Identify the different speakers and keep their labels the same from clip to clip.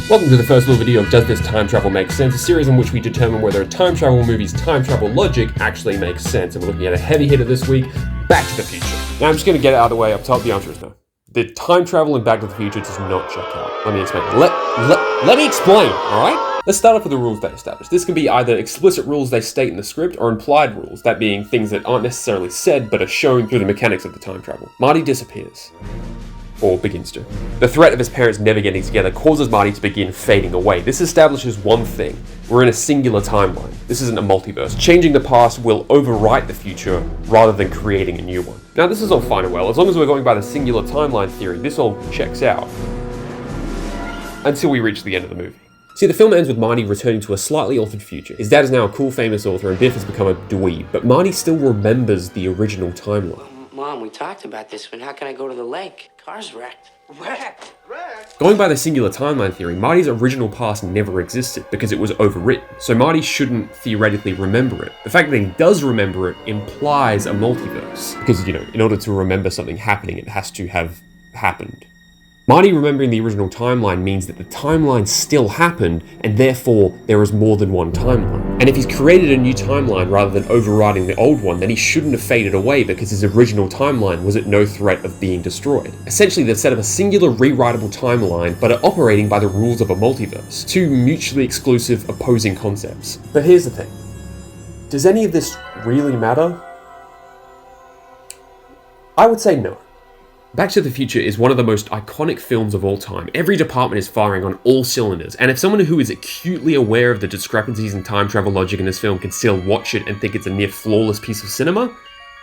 Speaker 1: Welcome to the first little video of Does This Time Travel Make Sense? A series in which we determine whether a time travel movie's time travel logic actually makes sense. And we're looking at a heavy hitter this week, Back to the Future. Now I'm just going to get it out of the way up top. The answer is no. The time travel in Back to the Future does not check out. Let me explain. Let me explain, alright? Let's start off with the rules they establish. This can be either explicit rules they state in the script or implied rules, that being things that aren't necessarily said but are shown through the mechanics of the time travel. Marty disappears. Or begins to. The threat of his parents never getting together causes Marty to begin fading away. This establishes one thing. We're in a singular timeline. This isn't a multiverse. Changing the past will overwrite the future rather than creating a new one. Now this is all fine and well. As long as we're going by the singular timeline theory, this all checks out. Until we reach the end of the movie. See, the film ends with Marty returning to a slightly altered future. His dad is now a cool famous author and Biff has become a dweeb, but Marty still remembers the original timeline.
Speaker 2: Mom, we talked about this, but how can I go to the lake? Car's wrecked. Wrecked?
Speaker 1: Going by the singular timeline theory, Marty's original past never existed because it was overwritten, so Marty shouldn't theoretically remember it. The fact that he does remember it implies a multiverse, because, in order to remember something happening, it has to have happened. Marty remembering the original timeline means that the timeline still happened, and therefore there is more than one timeline. And if he's created a new timeline rather than overriding the old one, then he shouldn't have faded away because his original timeline was at no threat of being destroyed. Essentially, they've set up a singular rewritable timeline, but are operating by the rules of a multiverse. Two mutually exclusive, opposing concepts. But here's the thing. Does any of this really matter? I would say no. Back to the Future is one of the most iconic films of all time. Every department is firing on all cylinders, and if someone who is acutely aware of the discrepancies in time travel logic in this film can still watch it and think it's a near flawless piece of cinema,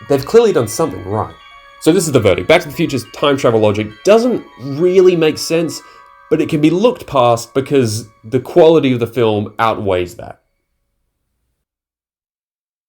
Speaker 1: they've clearly done something right. So this is the verdict. Back to the Future's time travel logic doesn't really make sense, but it can be looked past because the quality of the film outweighs that.